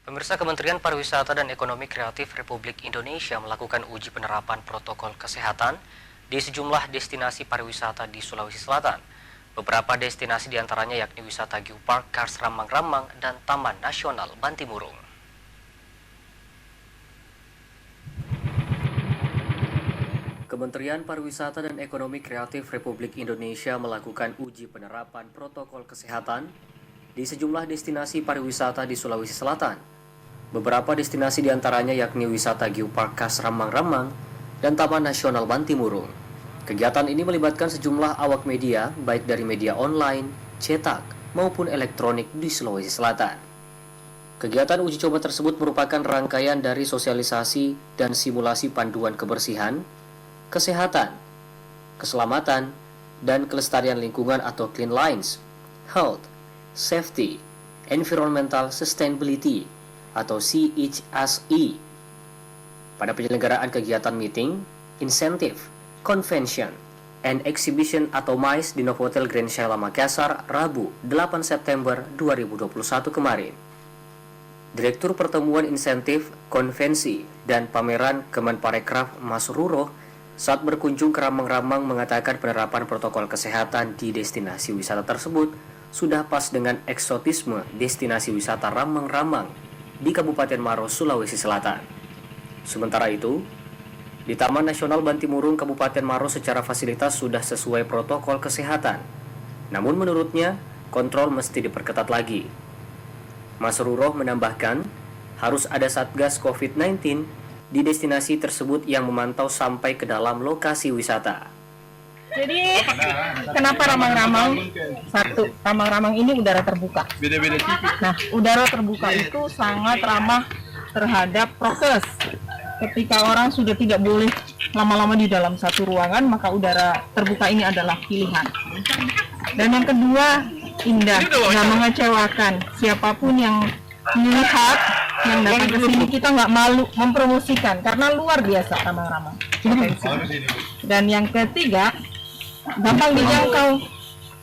Pemirsa, Kementerian Pariwisata dan Ekonomi Kreatif Republik Indonesia melakukan uji penerapan protokol kesehatan di sejumlah destinasi pariwisata di Sulawesi Selatan. Beberapa destinasi diantaranya yakni wisata Geopark Kars Ramang-Ramang dan Taman Nasional Bantimurung. Kementerian Pariwisata dan Ekonomi Kreatif Republik Indonesia melakukan uji penerapan protokol kesehatan di sejumlah destinasi pariwisata di Sulawesi Selatan. Beberapa destinasi diantaranya yakni wisata Geopark Kars Ramang-Ramang dan Taman Nasional Bantimurung. Kegiatan ini melibatkan sejumlah awak media, baik dari media online, cetak, maupun elektronik di Sulawesi Selatan. Kegiatan uji coba tersebut merupakan rangkaian dari sosialisasi dan simulasi panduan kebersihan, kesehatan, keselamatan, dan kelestarian lingkungan atau Clean Lines, Health, Safety, Environmental Sustainability atau CHSE. Pada penyelenggaraan kegiatan meeting, insentif, convention, and exhibition atau MICE di Novotel Grand Shela Makassar, Rabu 8 September 2021 kemarin. Direktur Pertemuan Insentif, Konvensi, dan Pameran Kemenparekraf Mas Ruroh saat berkunjung ke Ramang-Ramang mengatakan penerapan protokol kesehatan di destinasi wisata tersebut sudah pas dengan eksotisme destinasi wisata Ramang-Ramang di Kabupaten Maros, Sulawesi Selatan. Sementara itu, di Taman Nasional Bantimurung, Kabupaten Maros secara fasilitas sudah sesuai protokol kesehatan. Namun menurutnya, kontrol mesti diperketat lagi. Mas Ruroh menambahkan, harus ada Satgas COVID-19 di destinasi tersebut yang memantau sampai ke dalam lokasi wisata. Jadi, kenapa Ramang-Ramang? Satu, Ramang-Ramang ini udara terbuka. Nah, udara terbuka itu sangat ramah terhadap prokes. Ketika orang sudah tidak boleh lama-lama di dalam satu ruangan, maka udara terbuka ini adalah pilihan. Dan yang kedua, indah, nggak mengecewakan. Siapapun yang melihat, yang datang ke sini, kita nggak malu mempromosikan karena luar biasa Ramang-Ramang. Dan yang ketiga, gampang dijangkau.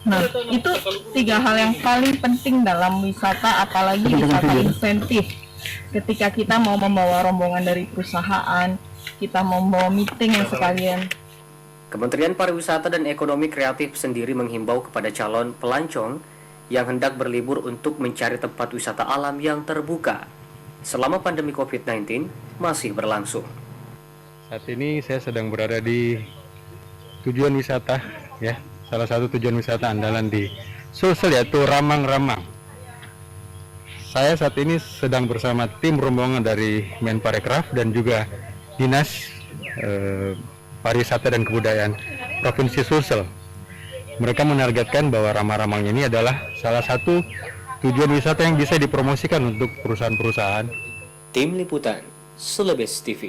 Nah, itu tiga hal yang paling penting dalam wisata, apalagi wisata insentif. Ketika kita mau membawa rombongan dari perusahaan, kita mau membawa meeting yang sekalian. Kementerian Pariwisata dan Ekonomi Kreatif sendiri menghimbau kepada calon pelancong yang hendak berlibur untuk mencari tempat wisata alam yang terbuka selama pandemi COVID-19 masih berlangsung. Saat ini saya sedang berada di tujuan wisata, ya, salah satu tujuan wisata andalan di Sulsel, yaitu Ramang-Ramang. Saya saat ini sedang bersama tim rombongan dari Menparekraf dan juga Dinas Pariwisata dan Kebudayaan Provinsi Sulsel. Mereka menargetkan bahwa Ramang-Ramang ini adalah salah satu tujuan wisata yang bisa dipromosikan untuk perusahaan-perusahaan. Tim Liputan, Sulawesi TV.